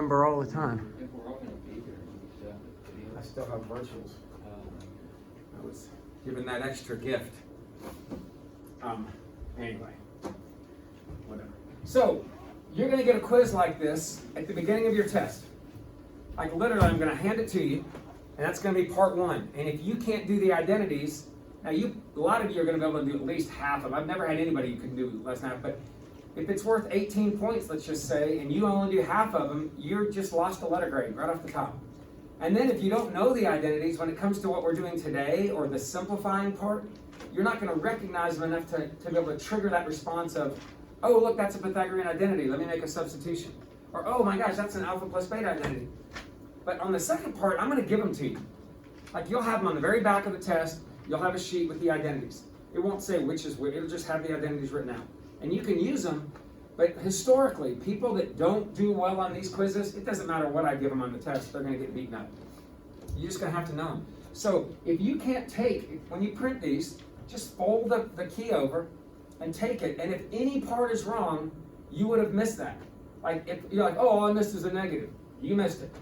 remember all the time. If we're all gonna be here, we should I still have virtuals. I was given that extra gift. Anyway, whatever. So, you're going to get a quiz like this at the beginning of your test. Like literally, I'm going to hand it to you, and that's going to be part one. And if you can't do the identities, now a lot of you are going to be able to do at least half of them. I've never had anybody who can do less than half, but if it's worth 18 points, let's just say, and you only do half of them, you're just lost a letter grade right off the top. And then if you don't know the identities, when it comes to what we're doing today, or the simplifying part, you're not going to recognize them enough to be able to trigger that response of, oh, look, that's a Pythagorean identity. Let me make a substitution. Or, oh my gosh, that's an alpha plus beta identity. But on the second part, I'm going to give them to you. Like you'll have them on the very back of the test. You'll have a sheet with the identities. It won't say which is which. It'll just have the identities written out. And you can use them. But historically, people that don't do well on these quizzes, it doesn't matter what I give them on the test, they're going to get beaten up. You're just going to have to know them. So if you can't when you print these, just fold the key over and take it. And if any part is wrong, you would have missed that. Like if you're like, oh, all I missed is a negative. You missed it.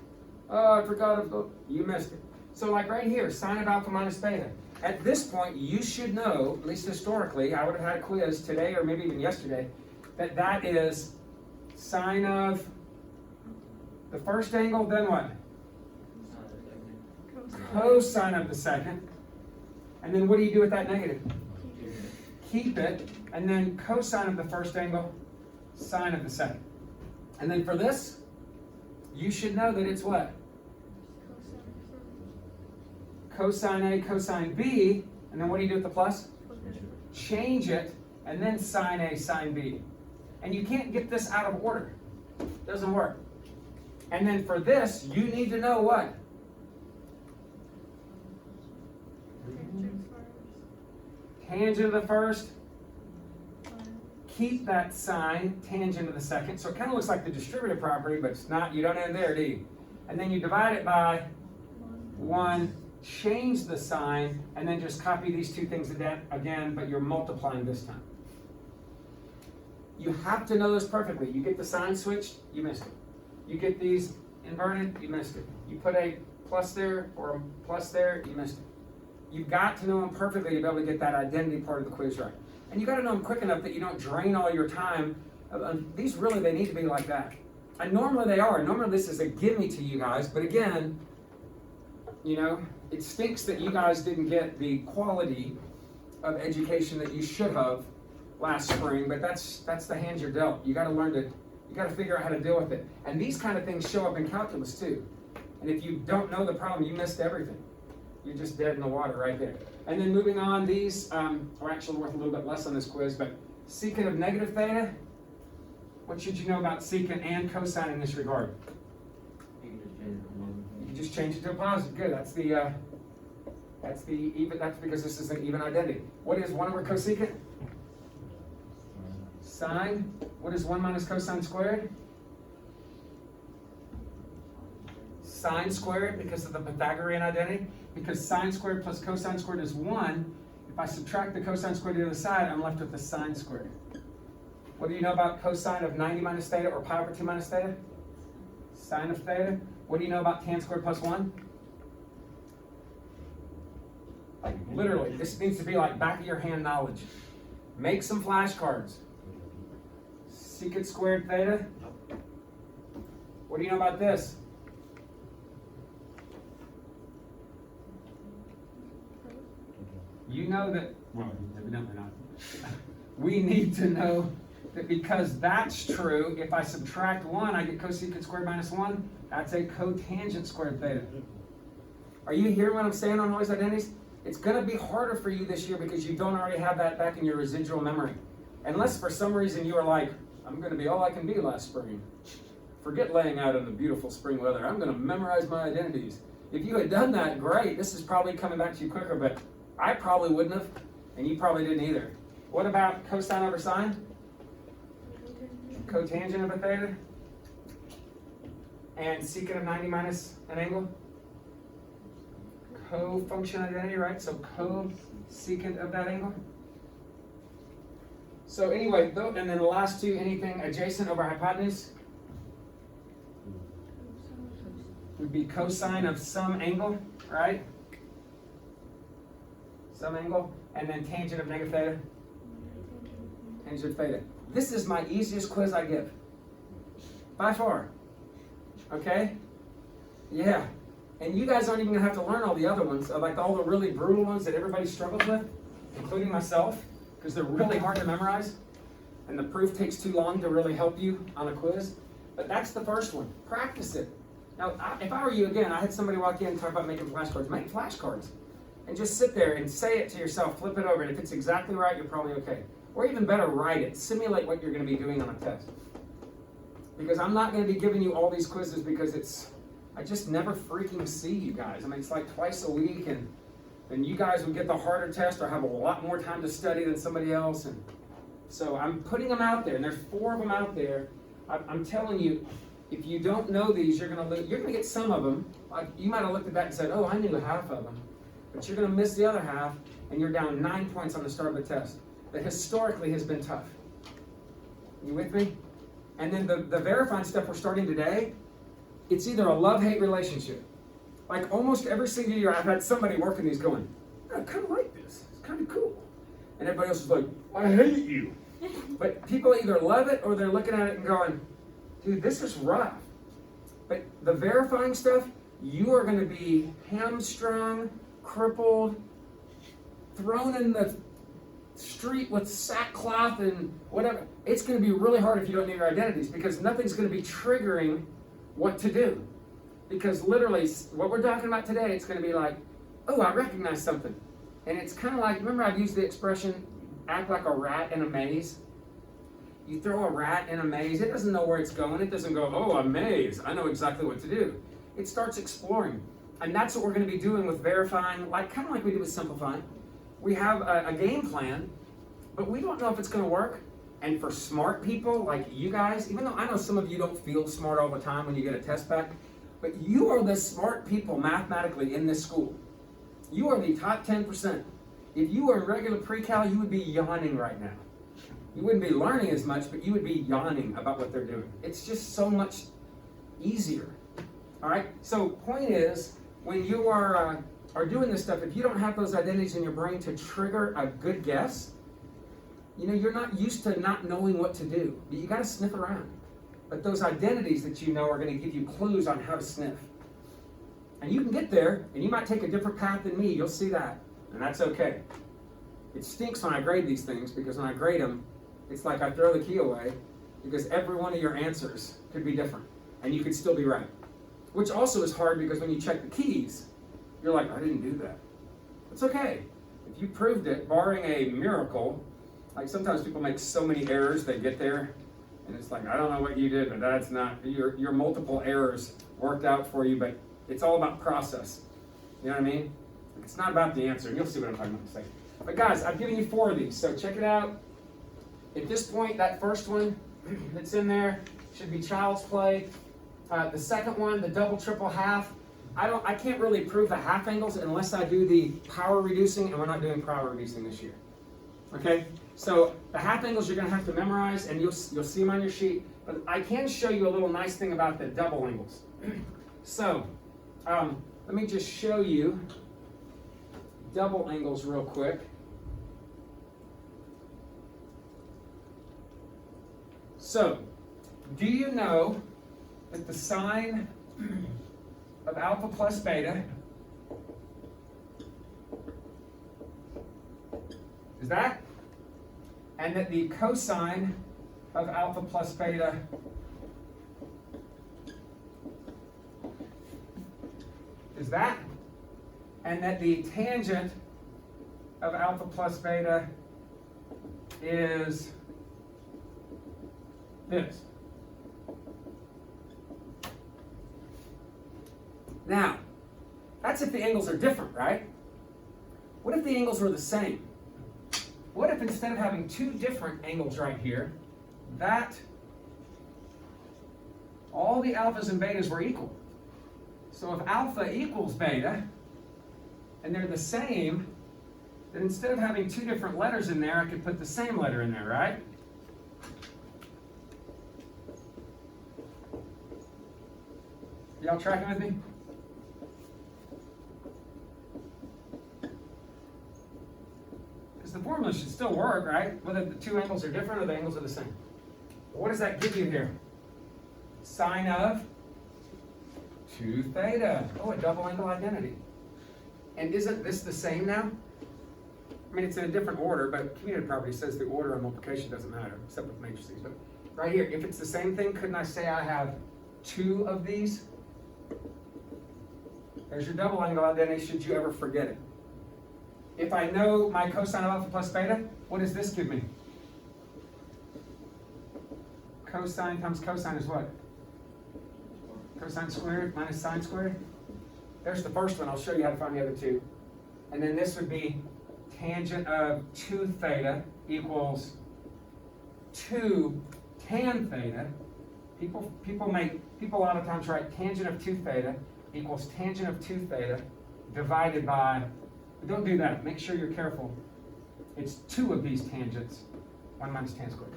Oh, I forgot. You missed it. So like right here, sine of alpha minus beta. At this point, you should know, at least historically, I would have had a quiz today or maybe even yesterday, that is sine of the first angle, then what? Cosine of the second. And then what do you do with that negative? Keep it. And then cosine of the first angle, sine of the second. And then for this, you should know that it's what? Cosine A, cosine B. And then what do you do with the plus? Change it. And then sine A, sine B. And you can't get this out of order. It doesn't work. And then for this, you need to know what? Tangent of the first. Keep that sine, tangent of the second. So it kind of looks like the distributive property, but it's not. You don't end there, do you? And then you divide it by 1, change the sign, and then just copy these two things again, but you're multiplying this time. You have to know this perfectly. You get the sign switched, you missed it. You get these inverted, you missed it. You put a plus there or a plus there, you missed it. You've got to know them perfectly to be able to get that identity part of the quiz right. And you got to know them quick enough that you don't drain all your time. These really, they need to be like that. And normally they are. Normally this is a gimme to you guys, but again, you know, it stinks that you guys didn't get the quality of education that you should have last spring, but that's the hand you're dealt. You got to learn you got to figure out how to deal with it. And these kind of things show up in calculus too. And if you don't know the problem, you missed everything. You're just dead in the water right there. And then moving on, these are actually worth a little bit less on this quiz, but secant of negative theta. What should you know about secant and cosine in this regard? You can just change it to a positive. Good. That's the even. That's because this is an even identity. What is 1 over cosecant? Sine. What is 1 minus cosine squared? Sine squared, because of the Pythagorean identity. Because sine squared plus cosine squared is 1. If I subtract the cosine squared to the other side, I'm left with the sine squared. What do you know about cosine of 90 minus theta or pi over 2 minus theta? Sine of theta. What do you know about tan squared plus 1? Like literally, this needs to be like back of your hand knowledge. Make some flashcards. Secant squared theta. What do you know about this? You know that, well, evidently not. We need to know that because that's true, if I subtract 1, I get cosecant squared minus 1. That's a cotangent squared theta. Are you hearing what I'm saying on all these identities? It's going to be harder for you this year because you don't already have that back in your residual memory. Unless for some reason you are like, I'm going to be all I can be last spring. Forget laying out in the beautiful spring weather. I'm going to memorize my identities. If you had done that, great. This is probably coming back to you quicker, but I probably wouldn't have, and you probably didn't either. What about cosine over sine? Cotangent of a theta? And secant of 90 minus an angle? Co-function identity, right? So cosecant of that angle? So anyway, and then the last two, anything adjacent over hypotenuse? would be cosine of some angle, right? Some angle, and then tangent of negative theta. Tangent of theta. This is my easiest quiz I give. By far. Okay? Yeah. And you guys aren't even gonna have to learn all the other ones, like all the really brutal ones that everybody struggles with, including myself, because they're really hard to memorize, and the proof takes too long to really help you on a quiz. But that's the first one. Practice it. Now, if I were you, again, I had somebody walk in and talk about making flashcards. Make flashcards. And just sit there and say it to yourself, flip it over, and if it's exactly right, you're probably okay. Or even better, write it. Simulate what you're going to be doing on a test. Because I'm not going to be giving you all these quizzes because I just never freaking see you guys. I mean, it's like twice a week, and you guys would get the harder test or have a lot more time to study than somebody else. And so I'm putting them out there, and there's 4 of them out there. I'm telling you, if you don't know these, you're going to get some of them. Like, you might have looked at that and said, oh, I knew half of them. But you're going to miss the other half, and you're down 9 points on the start of the test. That historically has been tough. You with me? And then the verifying stuff we're starting today, it's either a love-hate relationship. Like almost every single year I've had somebody working these going, I kind of like this. It's kind of cool. And everybody else is like, I hate you. But people either love it or they're looking at it and going, dude, this is rough. But the verifying stuff, you are going to be hamstrung, crippled, thrown in the street with sackcloth and whatever. It's going to be really hard if you don't know your identities because nothing's going to be triggering what to do. Because literally, what we're talking about today, it's going to be like, oh, I recognize something. And it's kind of like, remember I've used the expression, act like a rat in a maze? You throw a rat in a maze, it doesn't know where it's going. It doesn't go, oh, a maze, I know exactly what to do. It starts exploring. And that's what we're going to be doing with verifying, kind of like we did with simplifying. We have a game plan, but we don't know if it's going to work. And for smart people like you guys, even though I know some of you don't feel smart all the time when you get a test back, but you are the smart people mathematically in this school. You are the top 10%. If you were in regular pre-cal, you would be yawning right now. You wouldn't be learning as much, but you would be yawning about what they're doing. It's just so much easier. All right? So point is, when you are doing this stuff, if you don't have those identities in your brain to trigger a good guess, you're not used to not knowing what to do. You got to sniff around. But those identities that you know are going to give you clues on how to sniff. And you can get there, and you might take a different path than me. You'll see that. And that's okay. It stinks when I grade these things, because when I grade them, it's like I throw the key away, because every one of your answers could be different. And you could still be right. Which also is hard, because when you check the keys, you're like, I didn't do that. It's okay. If you proved it, barring a miracle, like sometimes people make so many errors, they get there, and it's like, I don't know what you did, but that's not, your multiple errors worked out for you, but it's all about process. You know what I mean? It's not about the answer, and you'll see what I'm talking about in a second. But guys, I've given you 4 of these, so check it out. At this point, that first one that's in there should be child's play. The second one, the double, triple, half, I can't really prove the half angles unless I do the power reducing, and we're not doing power reducing this year. Okay? So the half angles you're going to have to memorize, and you'll see them on your sheet. But I can show you a little nice thing about the double angles. So let me just show you double angles real quick. So, do you know that the sine of alpha plus beta is that? And that the cosine of alpha plus beta is that? And that the tangent of alpha plus beta is this. Now, that's if the angles are different, right? What if the angles were the same? What if instead of having 2 different angles right here, that all the alphas and betas were equal? So if alpha equals beta, and they're the same, then instead of having 2 different letters in there, I could put the same letter in there, right? Y'all tracking with me? formula should still work, right? Whether the two angles are different or the angles are the same. What does that give you here? Sine of 2 theta. Oh, a double angle identity. And isn't this the same now? I mean, it's in a different order, but commutative property says the order of multiplication doesn't matter, except with matrices. But right here, if it's the same thing, couldn't I say I have 2 of these? There's your double angle identity, should you ever forget it. If I know my cosine of alpha plus beta, what does this give me? Cosine times cosine is what? Cosine squared minus sine squared. There's the first one. I'll show you how to find the other two. And then this would be tangent of 2 theta equals 2 tan theta. People a lot of times write tangent of 2 theta equals tangent of 2 theta divided by, but don't do that. Make sure you're careful. It's 2 of these tangents, 1 minus tan squared.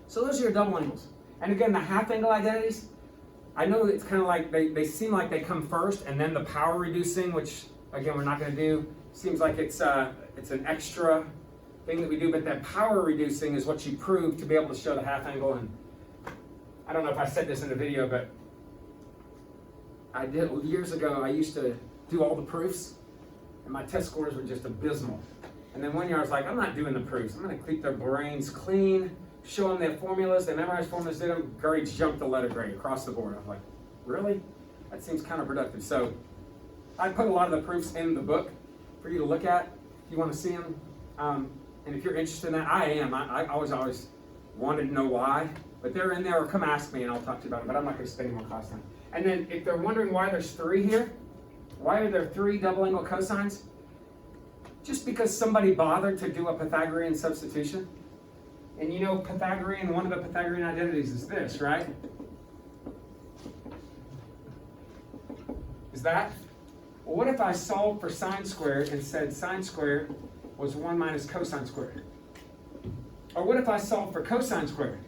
So those are your double angles. And again, the half angle identities, I know it's kind of like they seem like they come first, and then the power reducing, which again we're not going to do, seems like it's an extra thing that we do, but that power reducing is what you prove to be able to show the half angle. And I don't know if I said this in the video, but I did years ago. I used to do all the proofs, and my test scores were just abysmal. And then one year I was like, I'm not doing the proofs. I'm going to keep their brains clean, show them their formulas. They memorized formulas, did them. Grades jumped the letter grade across the board. I was like, really? That seems counterproductive. So I put a lot of the proofs in the book for you to look at if you want to see them. And if you're interested in that, I am. I always wanted to know why. But they're in there, or come ask me and I'll talk to you about it. But I'm not going to spend any more class time. And then if they're wondering why there's 3 here, why are there 3 double angle cosines? Just because somebody bothered to do a Pythagorean substitution. And you know Pythagorean, one of the Pythagorean identities is this, right? Is that? Well, what if I solved for sine squared and said sine squared was 1 minus cosine squared? Or what if I solved for cosine squared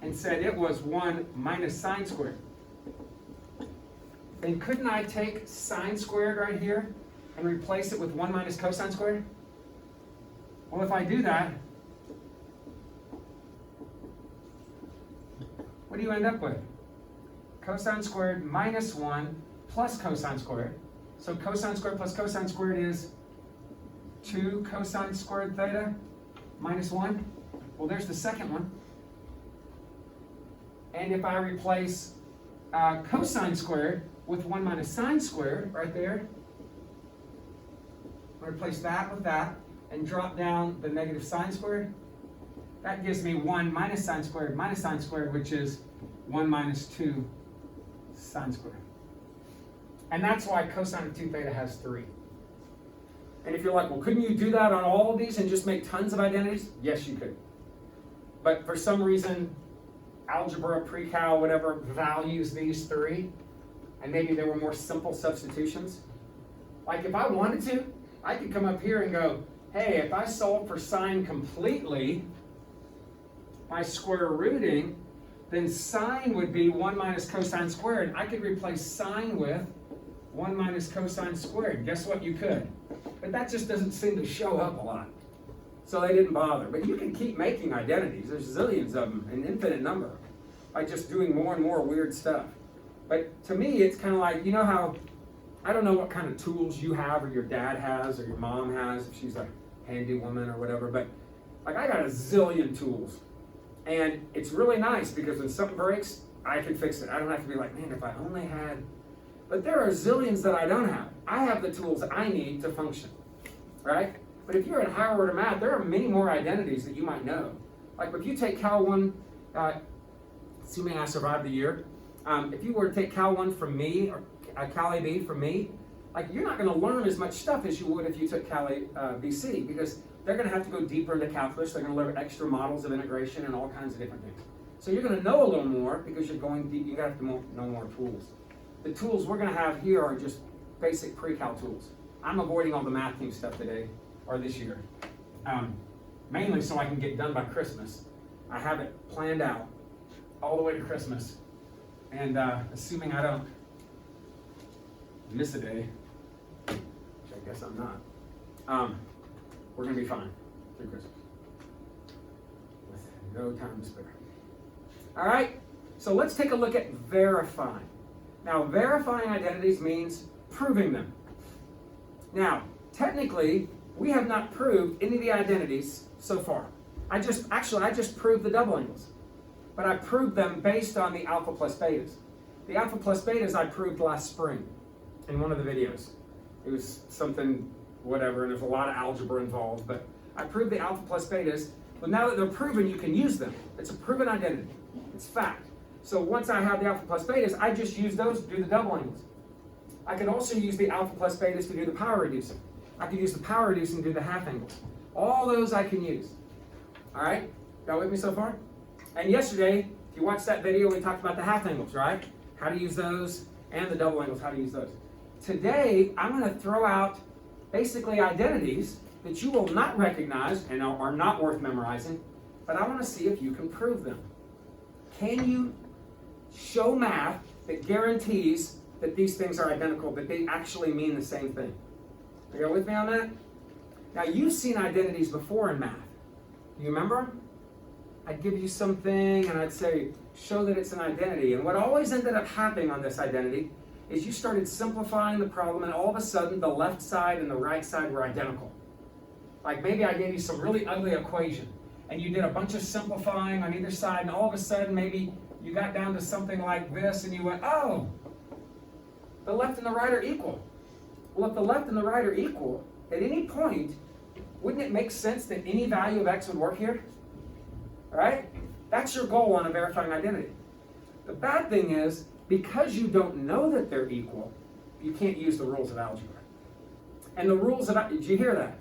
and said it was 1 minus sine squared? Then couldn't I take sine squared right here and replace it with 1 minus cosine squared? Well, if I do that, what do you end up with? Cosine squared minus 1 plus cosine squared. So cosine squared plus cosine squared is 2 cosine squared theta minus 1. Well, there's the second one. And if I replace cosine squared with 1 minus sine squared right there, I replace that with that and drop down the negative sine squared. That gives me 1 minus sine squared, which is 1 minus 2 sine squared. And that's why cosine of 2 theta has 3. And if you're like, well, couldn't you do that on all of these and just make tons of identities? Yes, you could. But for some reason, algebra, pre-cal, whatever, values these 3. And maybe there were more simple substitutions. Like if I wanted to, I could come up here and go, hey, if I solve for sine completely by square rooting, then sine would be 1 minus cosine squared. I could replace sine with 1 minus cosine squared. Guess what? You could. But that just doesn't seem to show up a lot. So they didn't bother. But you can keep making identities. There's zillions of them, an infinite number, by just doing more and more weird stuff. But to me, it's kind of like, you know how, I don't know what kind of tools you have or your dad has or your mom has, if she's a handy woman or whatever, but like I got a zillion tools. And it's really nice because when something breaks, I can fix it. I don't have to be like, man, if I only had, but there are zillions that I don't have. I have the tools I need to function, right? But if you're in higher order math, there are many more identities that you might know. Like if you take Cal 1, assuming I survived the year, if you were to take Cal 1 from me, or Cal AB from me, like you're not going to learn as much stuff as you would if you took Cal BC, because they're going to have to go deeper into calculus. They're going to learn extra models of integration and all kinds of different things. So you're going to know a little more because you're going deep. You have to know more tools. The tools we're going to have here are just basic pre-cal tools. I'm avoiding all the math team stuff today or this year, mainly so I can get done by Christmas. I have it planned out all the way to Christmas, and assuming I don't miss a day, which I guess I'm not, we're going to be fine. through Christmas. With no time to spare. All right, so let's take a look at verifying. Now, verifying identities means proving them. Now, technically, we have not proved any of the identities so far. I just proved the double angles, but I proved them based on the alpha plus betas. The alpha plus betas I proved last spring in one of the videos. It was something, whatever, and there's a lot of algebra involved, but I proved the alpha plus betas, but now that they're proven, you can use them. It's a proven identity. It's fact. So once I have the alpha plus betas, I just use those to do the double angles. I could also use the alpha plus betas to do the power reducing. I could use the power reducing to do the half angles. All those I can use. All right? Y'all with me so far? And yesterday, if you watched that video, we talked about the half angles, right? How to use those, and the double angles, how to use those. Today, I'm going to throw out basically identities that you will not recognize and are not worth memorizing, but I want to see if you can prove them. Can you show math that guarantees that these things are identical, that they actually mean the same thing? Are you with me on that? Now, you've seen identities before in math. Do you remember them? I'd give you something and I'd say, show that it's an identity. And what always ended up happening on this identity is you started simplifying the problem, and all of a sudden the left side and the right side were identical. Like maybe I gave you some really ugly equation and you did a bunch of simplifying on either side, and all of a sudden maybe you got down to something like this and you went, oh, the left and the right are equal. Well, if the left and the right are equal, at any point, wouldn't it make sense that any value of x would work here? All right? That's your goal on a verifying identity. The bad thing is, because you don't know that they're equal, you can't use the rules of algebra. And the rules of, did you hear that?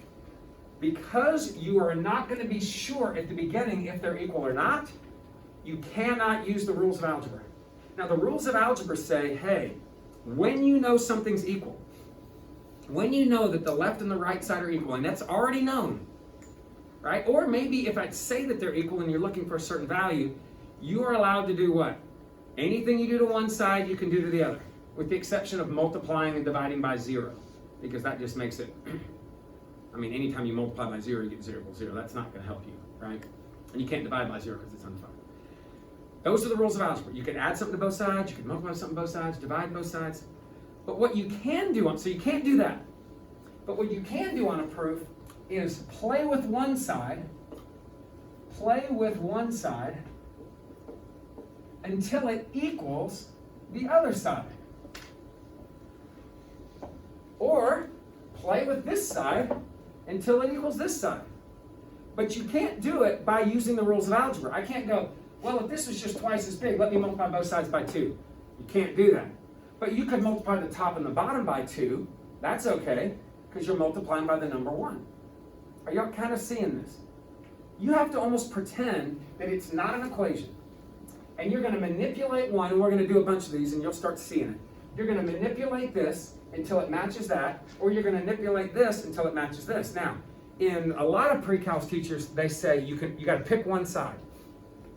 Because you are not going to be sure at the beginning if they're equal or not, you cannot use the rules of algebra. Now, the rules of algebra say, hey, when you know something's equal, when you know that the left and the right side are equal, and that's already known, right? Or maybe if I say that they're equal and you're looking for a certain value, you are allowed to do what? Anything you do to one side, you can do to the other, with the exception of multiplying and dividing by 0, because that just makes it, I mean, anytime you multiply by 0, you get 0 equals 0. That's not going to help you, right? And you can't divide by 0 because it's undefined. Those are the rules of algebra. You can add something to both sides, you can multiply something to both sides, divide both sides. But what you can do, so you can't do that. But what you can do on a proof is play with one side until it equals the other side. Or play with this side until it equals this side. But you can't do it by using the rules of algebra. I can't go, well, if this was just twice as big, let me multiply both sides by 2. You can't do that. But you could multiply the top and the bottom by 2. That's okay, because you're multiplying by the number 1. Are y'all kind of seeing this? You have to almost pretend that it's not an equation. And you're going to manipulate one, and we're going to do a bunch of these, and you'll start seeing it. You're going to manipulate this until it matches that, or you're going to manipulate this until it matches this. Now, in a lot of pre-calc teachers, they say you got to pick one side,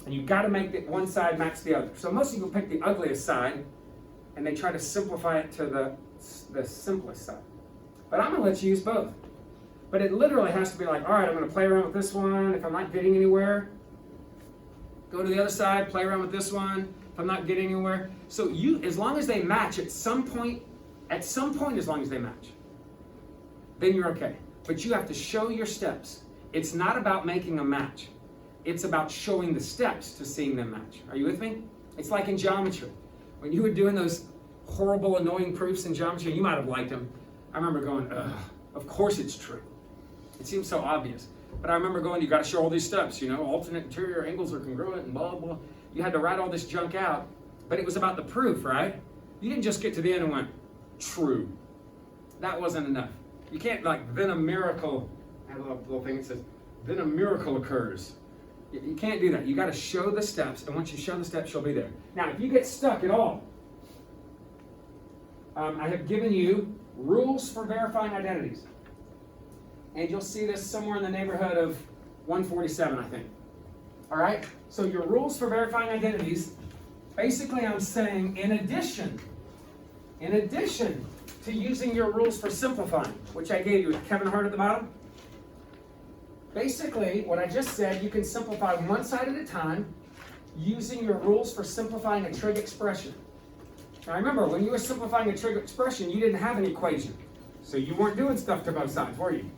and you've got to make one side match the other. So most people pick the ugliest side, and they try to simplify it to the simplest side. But I'm going to let you use both. But it literally has to be like, all right, I'm going to play around with this one. If I'm not getting anywhere, go to the other side, play around with this one. If I'm not getting anywhere. So you, as long as they match at some point, as long as they match, then you're okay. But you have to show your steps. It's not about making a match. It's about showing the steps to seeing them match. Are you with me? It's like in geometry. When you were doing those horrible, annoying proofs in geometry, you might have liked them. I remember going, ugh, of course it's true. It seems so obvious. But I remember going, you got to show all these steps, alternate interior angles are congruent and blah, blah. You had to write all this junk out, but it was about the proof, right? You didn't just get to the end and went, true. That wasn't enough. You can't then a miracle, I have a little thing that says, then a miracle occurs. You can't do that. You got to show the steps, and once you show the steps, you'll be there. Now, if you get stuck at all, I have given you rules for verifying identities. And you'll see this somewhere in the neighborhood of 147, I think. All right? So your rules for verifying identities, basically I'm saying in addition to using your rules for simplifying, which I gave you with Kevin Hart at the bottom, basically, what I just said, you can simplify one side at a time using your rules for simplifying a trig expression. Now remember, when you were simplifying a trig expression, you didn't have an equation. So you weren't doing stuff to both sides, were you?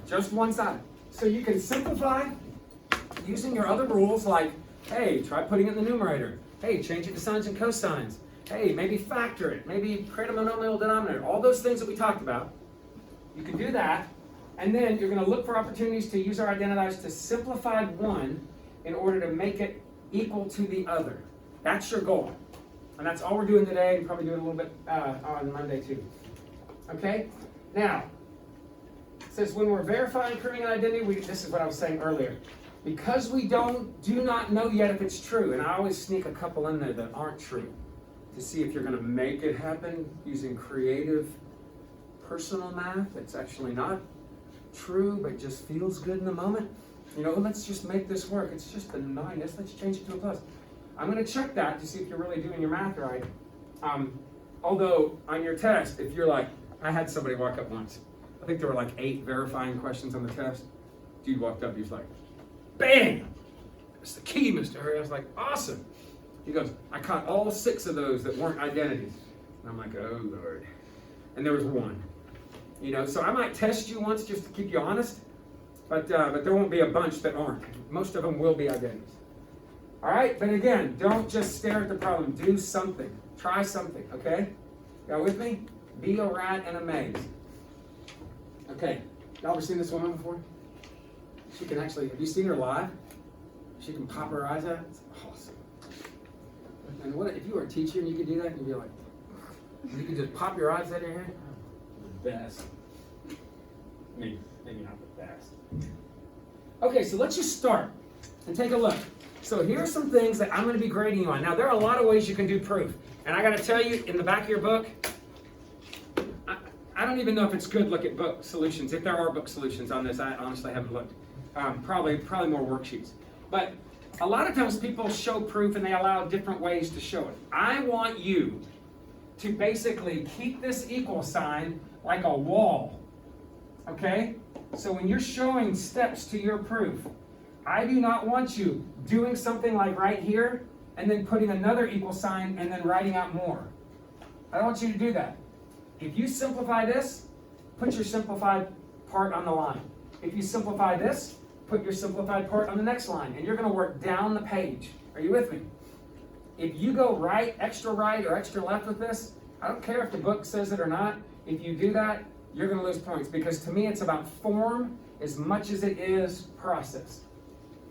Just one side. So you can simplify using your other rules like, hey, try putting it in the numerator. Hey, change it to sines and cosines. Hey, maybe factor it. Maybe create a monomial denominator. All those things that we talked about. You can do that. And then you're going to look for opportunities to use our identifiers to simplify one in order to make it equal to the other. That's your goal. And that's all we're doing today, and probably doing a little bit on Monday too. Okay? Now, it says when we're verifying proving an identity, this is what I was saying earlier. Because we do not know yet if it's true, and I always sneak a couple in there that aren't true to see if you're going to make it happen using creative personal math that's actually not true but just feels good in the moment. You know, let's just make this work. It's just a minus. Let's change it to a plus. I'm going to check that to see if you're really doing your math right. Although on your test, if you're like, I had somebody walk up once. I think there were like 8 verifying questions on the test. Dude walked up. He was like, bam! That's the key, Mr. Hurry. I was like, awesome. He goes, I caught all 6 of those that weren't identities. And I'm like, oh, Lord. And there was one. You know, so I might test you once just to keep you honest, but there won't be a bunch that aren't. Most of them will be identities. All right, but again, don't just stare at the problem. Do something. Try something, okay? Y'all with me? Be a rat in a maze. Okay, y'all ever seen this woman before? She can actually, have you seen her live? She can pop her eyes out. It's awesome. And what if you were a teacher and you could do that? You'd be like, you could just pop your eyes out of your head? The best. Maybe not the best. Okay, so let's just start and take a look. So here are some things that I'm going to be grading you on. Now, there are a lot of ways you can do proof. And I got to tell you, in the back of your book, I don't even know if it's good to look at book solutions. If there are book solutions on this, I honestly haven't looked. Probably more worksheets. But a lot of times people show proof and they allow different ways to show it. I want you to basically keep this equal sign like a wall. Okay? So when you're showing steps to your proof, I do not want you doing something like right here and then putting another equal sign and then writing out more. I don't want you to do that. If you simplify this, put your simplified part on the line. If you simplify this, put your simplified part on the next line. And you're going to work down the page. Are you with me? If you go right, extra right, or extra left with this, I don't care if the book says it or not. If you do that, you're going to lose points. Because to me, it's about form as much as it is process.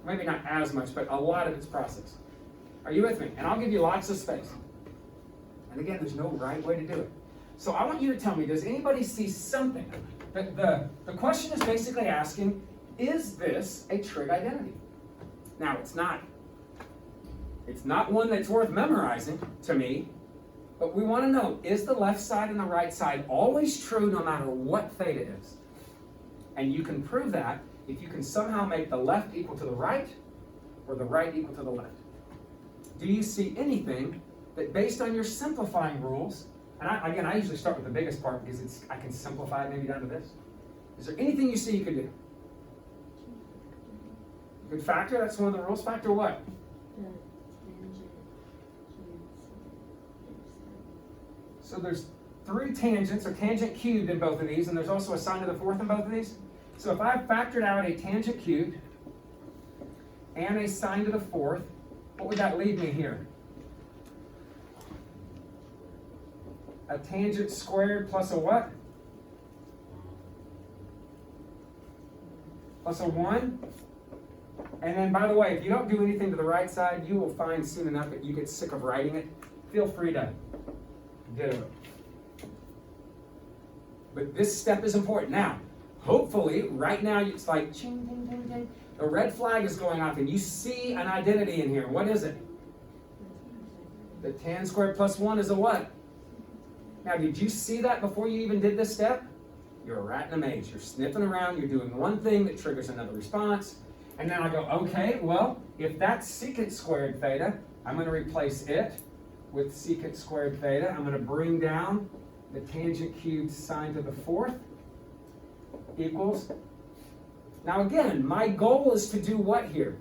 Maybe not as much, but a lot of it's process. Are you with me? And I'll give you lots of space. And again, there's no right way to do it. So I want you to tell me, does anybody see something? The question is basically asking, is this a trig identity? Now, it's not. It's not one that's worth memorizing to me, but we want to know, is the left side and the right side always true no matter what theta is? And you can prove that if you can somehow make the left equal to the right or the right equal to the left. Do you see anything that based on your simplifying rules, and I usually start with the biggest part because I can simplify it maybe down to this. Is there anything you see you could do? You could factor, that's one of the rules. Factor what? So there's 3 tangents, or tangent cubed in both of these, and there's also a sine to the fourth in both of these. So if I factored out a tangent cubed and a sine to the fourth, what would that leave me here? A tangent squared plus a what? Plus a 1. And then, by the way, if you don't do anything to the right side, you will find soon enough that you get sick of writing it. Feel free to do it. But this step is important. Now, hopefully, right now, it's like, ching, ding, ding, ding. The red flag is going off, and you see an identity in here. What is it? The tan squared plus 1 is a what? Now, did you see that before you even did this step? You're a rat in a maze. You're sniffing around. You're doing one thing that triggers another response. And then I go, okay, well, if that's secant squared theta, I'm going to replace it with secant squared theta. I'm going to bring down the tangent cubed sine to the fourth equals Now again, my goal is to do what here?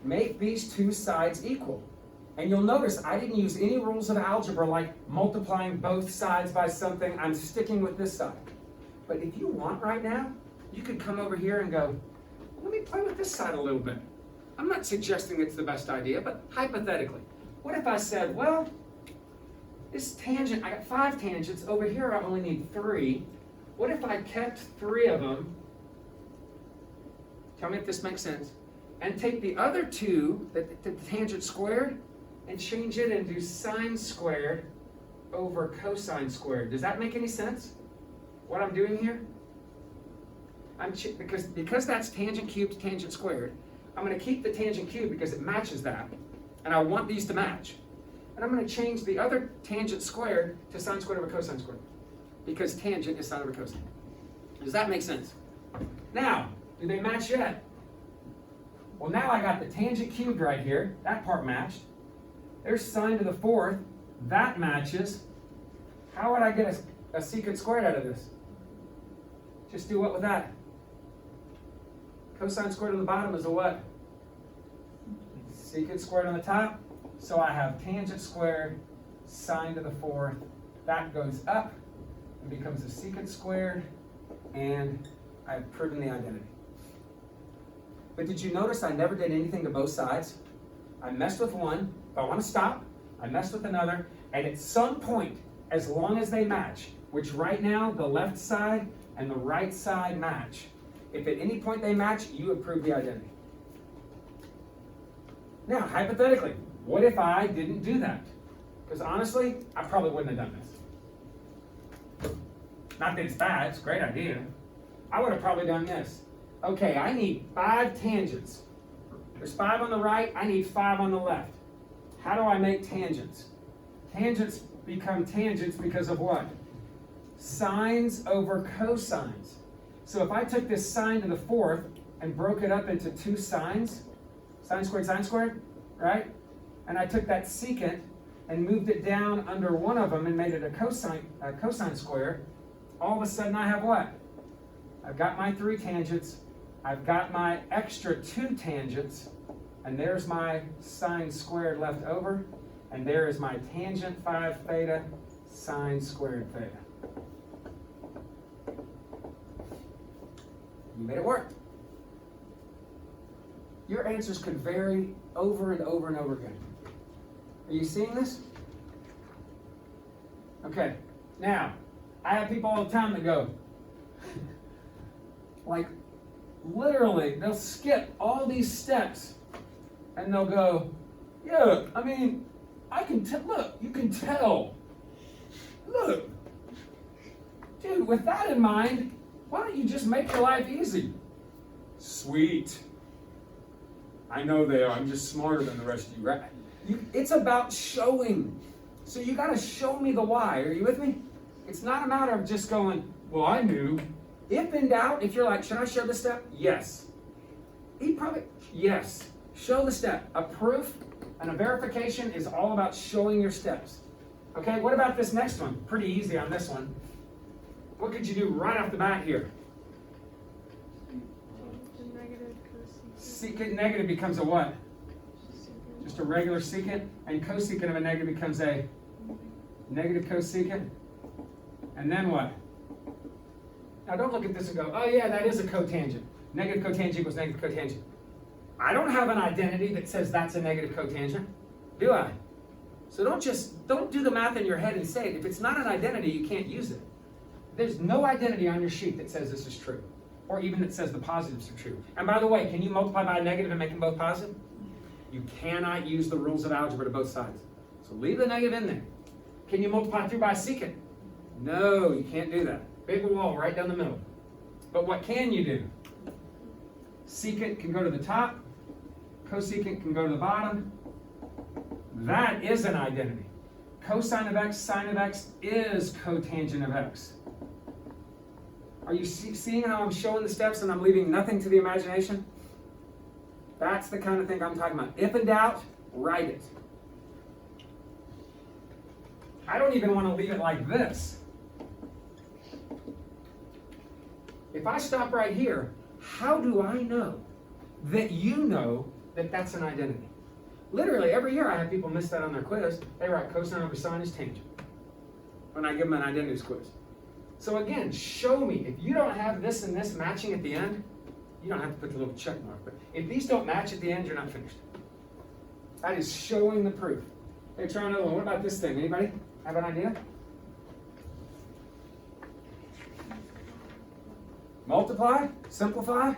Make these two sides equal. And you'll notice I didn't use any rules of algebra like multiplying both sides by something. I'm sticking with this side. But if you want right now, you could come over here and go, let me play with this side a little bit. I'm not suggesting it's the best idea, but hypothetically, what if I said, well, this tangent, I got 5 tangents. Over here, I only need 3. What if I kept 3 of them? Tell me if this makes sense. And take the other 2, the tangent squared, and change it and do sine squared over cosine squared. Does that make any sense? What I'm doing here? Because that's tangent cubed, tangent squared, I'm going to keep the tangent cubed because it matches that, and I want these to match. And I'm going to change the other tangent squared to sine squared over cosine squared, because tangent is sine over cosine. Does that make sense? Now, do they match yet? Well, now I got the tangent cubed right here. That part matched. There's sine to the 4th. That matches. How would I get a secant squared out of this? Just do what with that? Cosine squared on the bottom is a what? Secant squared on the top. So I have tangent squared, sine to the 4th. That goes up and becomes a secant squared, and I've proven the identity. But did you notice I never did anything to both sides? I messed with one. If I want to stop, I messed with another. And at some point, as long as they match, which right now the left side and the right side match, if at any point they match, you have proved the identity. Now, hypothetically, what if I didn't do that? Because honestly, I probably wouldn't have done this. Not that it's bad, it's a great idea. I would have probably done this. Okay, I need 5 tangents. There's 5 on the right, I need 5 on the left. How do I make tangents? Tangents become tangents because of what? Sines over cosines. So if I took this sine to the 4th and broke it up into 2 sines, sine squared, right? And I took that secant and moved it down under one of them and made it a cosine square, all of a sudden I have what? I've got my 3 tangents, I've got my extra 2 tangents, and there's my sine squared left over, and there is my tangent 5 theta, sine squared theta. You made it work. Your answers could vary over and over and over again. Are you seeing this? Okay, now, I have people all the time that go, like, literally, they'll skip all these steps and they'll go, yeah, I mean, I can tell, look, you can tell. Look, dude, with that in mind, why don't you just make your life easy? Sweet. I know they are, I'm just smarter than the rest of you, right? It's about showing. So you gotta show me the why, are you with me? It's not a matter of just going, well, I knew. If in doubt, if you're like, should I show the step? Yes. Yes. Show the step. A proof and a verification is all about showing your steps. Okay, what about this next one? Pretty easy on this one. What could you do right off the bat here? Secant negative becomes a what? Just a regular secant, and cosecant of a negative becomes a negative cosecant. And then what? Now don't look at this and go, oh yeah, that is a cotangent. Negative cotangent equals negative cotangent. I don't have an identity that says that's a negative cotangent, do I? So don't do the math in your head and say it. If it's not an identity, you can't use it. There's no identity on your sheet that says this is true, or even that says the positives are true. And by the way, can you multiply by a negative and make them both positive? You cannot use the rules of algebra to both sides. So leave the negative in there. Can you multiply through by a secant? No, you can't do that. Big wall right down the middle. But what can you do? Secant can go to the top. Cosecant can go to the bottom. That is an identity. Cosine of x, sine of x is cotangent of x. Are you seeing how I'm showing the steps and I'm leaving nothing to the imagination? That's the kind of thing I'm talking about. If in doubt, write it. I don't even want to leave it like this. If I stop right here, how do I know that you know that that's an identity? Literally, every year I have people miss that on their quiz. They write cosine over sine is tangent when I give them an identities quiz. So again, show me. If you don't have this and this matching at the end, you don't have to put the little check mark. But if these don't match at the end, you're not finished. That is showing the proof. Hey, try another one. What about this thing? Anybody have an idea? Multiply? Simplify?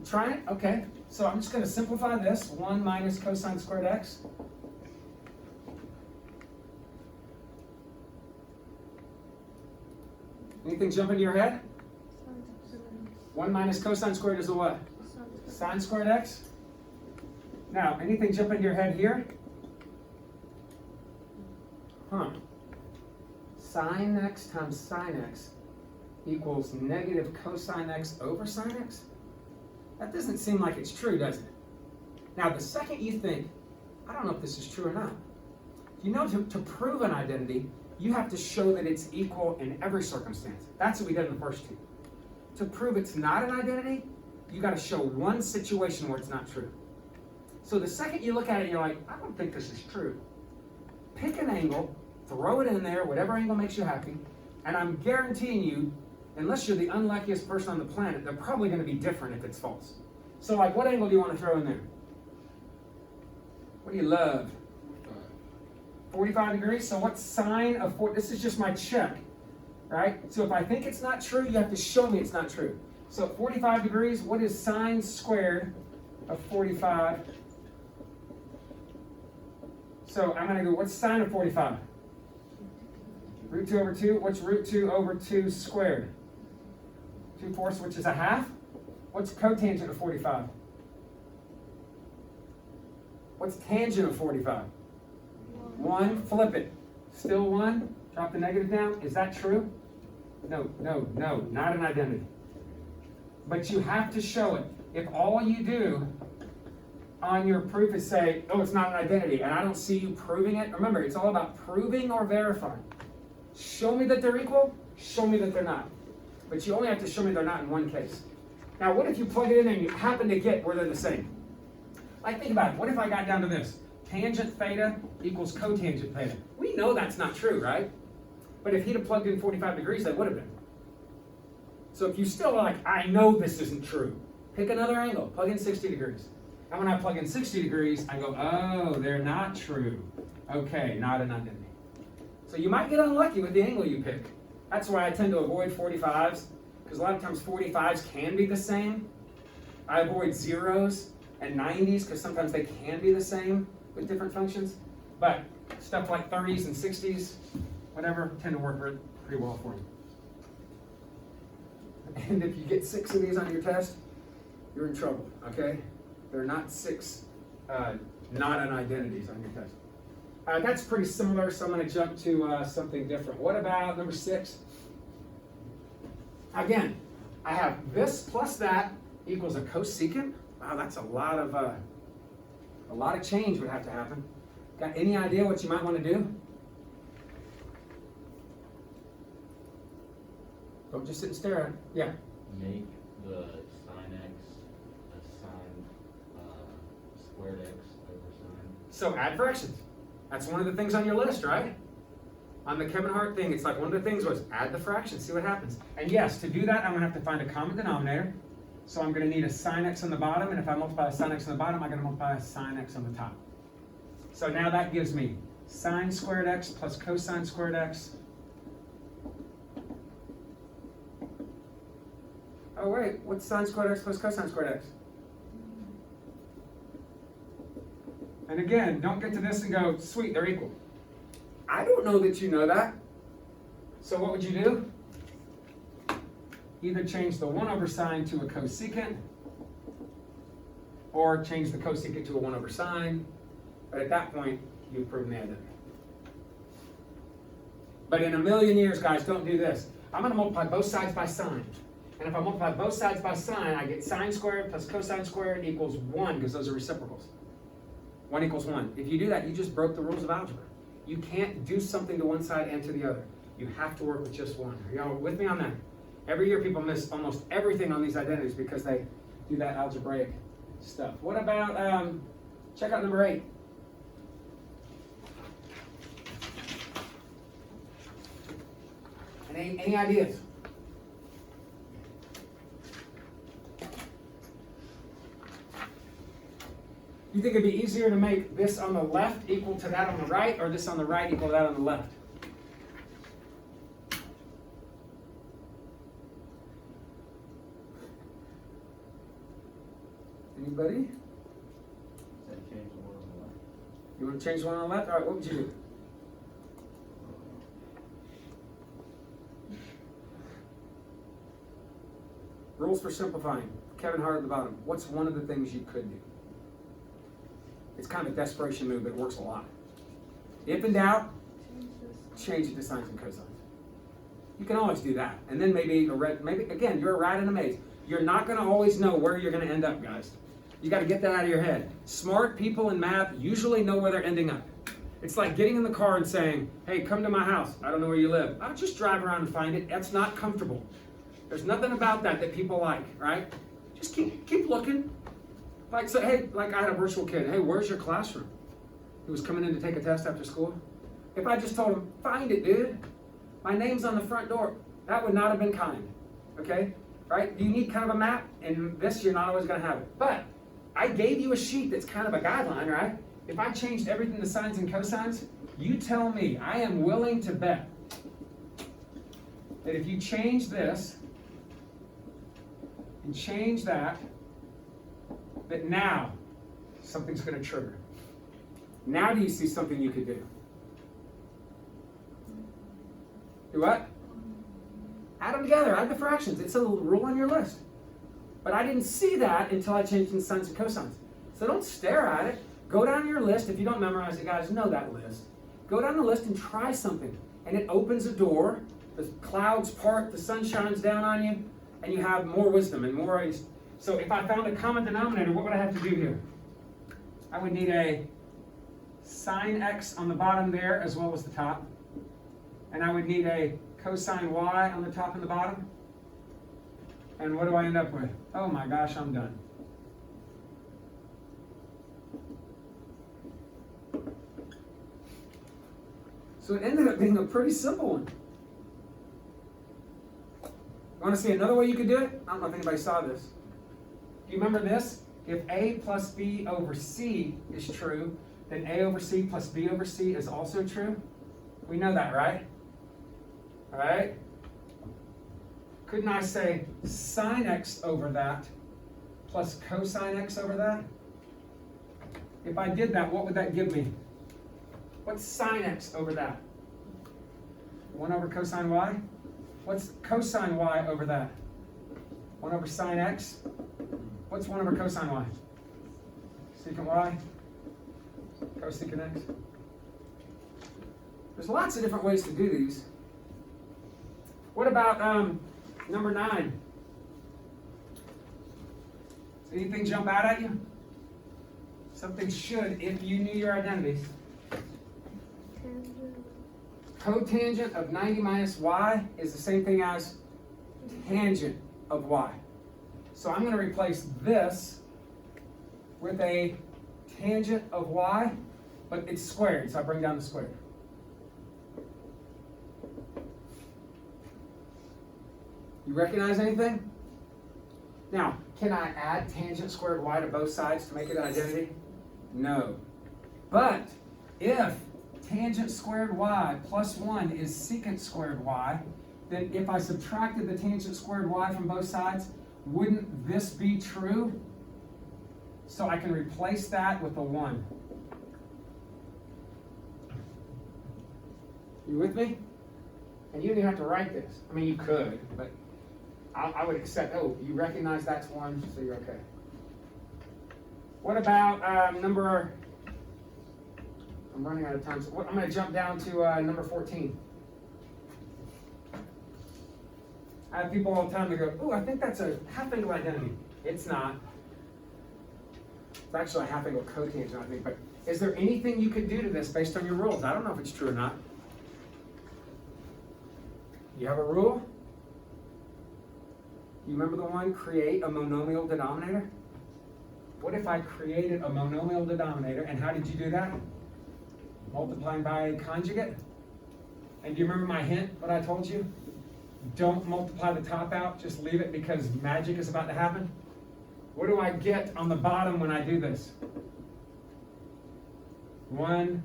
Try it? Okay. So I'm just going to simplify this. 1 minus cosine squared x. Anything jump into your head? 1 minus cosine squared is a what? Sine squared x. Now, anything jump into your head here? Huh. Sine x times sine x equals negative cosine x over sine x? That doesn't seem like it's true, does it? Now, the second you think, I don't know if this is true or not. You know, to prove an identity, you have to show that it's equal in every circumstance. That's what we did in the first two. To prove it's not an identity, you got to show one situation where it's not true. So the second you look at it, you're like, I don't think this is true. Pick an angle, throw it in there, whatever angle makes you happy, and I'm guaranteeing you, unless you're the unluckiest person on the planet, they're probably going to be different if it's false. So like, what angle do you want to throw in there? What do you love? 45 degrees. So what's sine of 4? This is just my check, right? So if I think it's not true, you have to show me it's not true. So 45 degrees, what is sine squared of 45? So I'm going to go, what's sine of 45? Root 2 over 2. What's root 2 over 2 squared? 2/4, which is a half. What's cotangent of 45? What's tangent of 45? 1. Flip it. Still 1. Drop the negative down. Is that true? No, not an identity. But you have to show it. If all you do on your proof is say, oh, it's not an identity, and I don't see you proving it, remember, it's all about proving or verifying. Show me that they're equal, show me that they're not. But you only have to show me they're not in one case. Now, what if you plug it in and you happen to get where they're the same? Like, think about it. What if I got down to this? Tangent theta equals cotangent theta. We know that's not true, right? But if he'd have plugged in 45 degrees, that would have been. So if you still are like, I know this isn't true, pick another angle, plug in 60 degrees. And when I plug in 60 degrees, I go, oh, they're not true. Okay, not an identity. So you might get unlucky with the angle you pick. That's why I tend to avoid 45s, because a lot of times 45s can be the same. I avoid zeros and 90s, because sometimes they can be the same with different functions. But stuff like 30s and 60s, whatever, tend to work pretty well for you. And if you get 6 of these on your test, you're in trouble, okay? They're not 6 not-an-identities on your test. That's pretty similar, so I'm going to jump to something different. What about number 6? Again, I have this plus that equals a cosecant. Wow, that's a lot of change would have to happen. Got any idea what you might want to do? Don't just sit and stare at it. Yeah. Make the sine x a sine squared x over sine. So add fractions. That's one of the things on your list, right? On the Kevin Hart thing, it's like one of the things was add the fractions, see what happens. And yes, to do that, I'm going to have to find a common denominator. So I'm going to need a sine x on the bottom, and if I multiply a sine x on the bottom, I'm going to multiply a sine x on the top. So now that gives me sine squared x plus cosine squared x. Oh wait, what's sine squared x plus cosine squared x? And again, don't get to this and go, sweet, they're equal. I don't know that you know that. So what would you do? Either change the 1 over sine to a cosecant, or change the cosecant to a 1 over sine. But at that point, you've proven the identity. But in a million years, guys, don't do this. I'm going to multiply both sides by sine. And if I multiply both sides by sine, I get sine squared plus cosine squared equals 1, because those are reciprocals. 1 equals 1. If you do that, you just broke the rules of algebra. You can't do something to one side and to the other. You have to work with just one. Are y'all with me on that? Every year people miss almost everything on these identities because they do that algebraic stuff. What about, check out number 8. Any ideas? You think it'd be easier to make this on the left equal to that on the right, or this on the right equal to that on the left? Anybody? Change the one on the left. You want to change one on the left? All right, what would you do? Rules for simplifying. Kevin Hart at the bottom. What's one of the things you could do? It's kind of a desperation move, but it works a lot. If in doubt, change it to sines and cosines. You can always do that. And then maybe again, you're a rat in a maze. You're not going to always know where you're going to end up, guys. You got to get that out of your head. Smart people in math usually know where they're ending up. It's like getting in the car and saying, hey, come to my house. I don't know where you live. I'll just drive around and find it. That's not comfortable. There's nothing about that people like, right? Just keep looking. Like, so, hey, like I had a virtual kid. Hey, where's your classroom? He was coming in to take a test after school. If I just told him, find it, dude. My name's on the front door. That would not have been kind, okay? Right? You need kind of a map, and this you're not always going to have it. But I gave you a sheet that's kind of a guideline, right? If I changed everything to sines and cosines, you tell me. I am willing to bet that if you change this and change that, that now something's going to trigger. Now do you see something you could do? Do what? Add them together, add the fractions. It's a rule on your list. But I didn't see that until I changed in sines and cosines. So don't stare at it. Go down your list. If you don't memorize it, guys, know that list. Go down the list and try something. And it opens a door. The clouds part, the sun shines down on you, and you have more wisdom and more ways. So if I found a common denominator, what would I have to do here? I would need a sine x on the bottom there as well as the top. And I would need a cosine y on the top and the bottom. And what do I end up with? Oh my gosh, I'm done. So it ended up being a pretty simple one. Want to see another way you could do it? I don't know if anybody saw this. Do you remember this? If a plus b over c is true, then a over c plus b over c is also true. We know that, right? All right? Couldn't I say sine x over that plus cosine x over that? If I did that, what would that give me? What's sine x over that? 1 over cosine y? What's cosine y over that? 1 over sine x? What's 1 over cosine y? Secant y? Cosecant x? There's lots of different ways to do these. What about number 9? Does anything jump out at you? Something should if you knew your identities. Cotangent of 90 minus y is the same thing as tangent of y. So I'm going to replace this with a tangent of y, but it's squared, so I bring down the square. You recognize anything? Now, can I add tangent squared y to both sides to make it an identity? No. But if tangent squared y plus 1 is secant squared y, then if I subtracted the tangent squared y from both sides, wouldn't this be true? So I can replace that with a 1. You with me? And you don't even have to write this. I mean, you could, but I would accept, oh, you recognize that's 1, so you're okay. What about number, I'm running out of time, so I'm going to jump down to number 14. I have people all the time that go, oh, I think that's a half-angle identity. It's not. It's actually a half-angle cotangent, I think. But is there anything you could do to this based on your rules? I don't know if it's true or not. You have a rule? You remember the one, create a monomial denominator? What if I created a monomial denominator, and how did you do that? Multiplying by a conjugate? And do you remember my hint, what I told you? Don't multiply the top out, just leave it because magic is about to happen. What do I get on the bottom when I do this? 1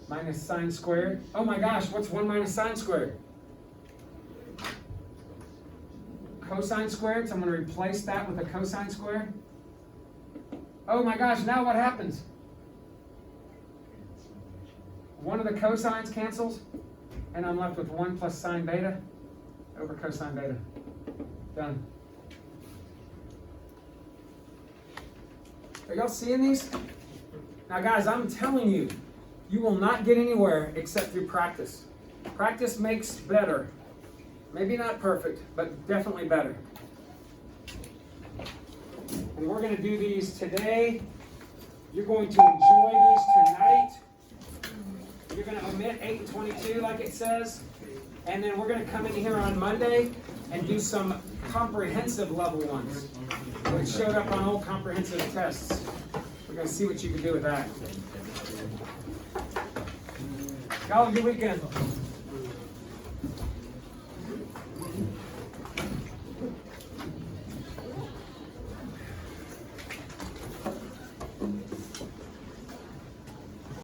minus sine squared. Oh my gosh, what's 1 minus sine squared? Cosine squared, so I'm going to replace that with a cosine squared. Oh my gosh, now what happens? One of the cosines cancels, and I'm left with 1 plus sine beta over cosine beta. Done. Are y'all seeing these? Now guys, I'm telling you, you will not get anywhere except through practice. Practice makes better. Maybe not perfect, but definitely better. And we're going to do these today. You're going to enjoy these tonight. You're going to omit 8 and 22 like it says. And then we're going to come in here on Monday and do some comprehensive level ones, which showed up on old comprehensive tests. We're going to see what you can do with that. Y'all have a good weekend.